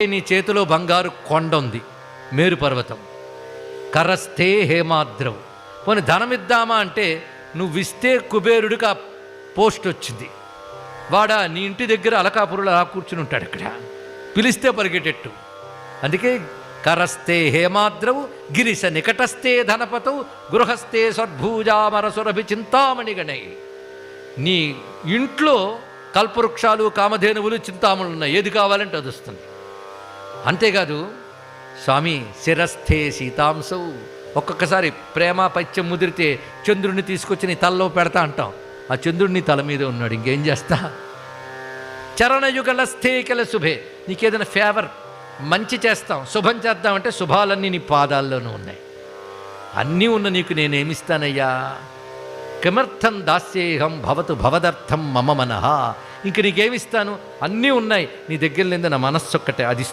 నీ చేతిలో బంగారు కొండ ఉంది, మేరు పర్వతం. కరస్థే హేమాద్రవు. పోనీ ధనమిద్దామా అంటే నువ్విస్తే కుబేరుడికి ఆ పోస్ట్ వచ్చింది. వాడా నీ ఇంటి దగ్గర అలకాపురులు అలా కూర్చుని ఉంటాడు, అక్కడ పిలిస్తే పరిగెట్టెట్టు. అందుకే కరస్థే హేమాద్రవు గిరిశ నికటస్థే ధనపతవు గృహస్థే సద్భూజామరసురభి చింతామణి గణై. నీ ఇంట్లో కల్పవృక్షాలు, కామధేనువులు, చింతామణులు ఉన్నాయి, ఏది కావాలంటే అది వస్తుంది. అంతేకాదు స్వామి శిరస్థే సీతాంశవు. ఒక్కొక్కసారి ప్రేమ పైత్యం ముదిరితే చంద్రుడిని తీసుకొచ్చి నీ తలలో పెడతా అంటాం, ఆ చంద్రుడిని తల మీద ఉన్నాడు, ఇంకేం చేస్తా. చరణయుగలస్థే కెల శుభే. నీకేదైనా ఫేవర్ మంచి చేస్తాం, శుభం చేద్దామంటే శుభాలన్నీ నీ పాదాల్లోనూ ఉన్నాయి. అన్నీ ఉన్న నీకు నేనేమిస్తానయ్యా. కిమర్థం దాస్యేహం భవతు భవదర్థం మమ మనః. ఇంక నీకేమిస్తాను, అన్నీ ఉన్నాయి నీ దగ్గర లేదు, నా మనస్సు ఒక్కటే అది.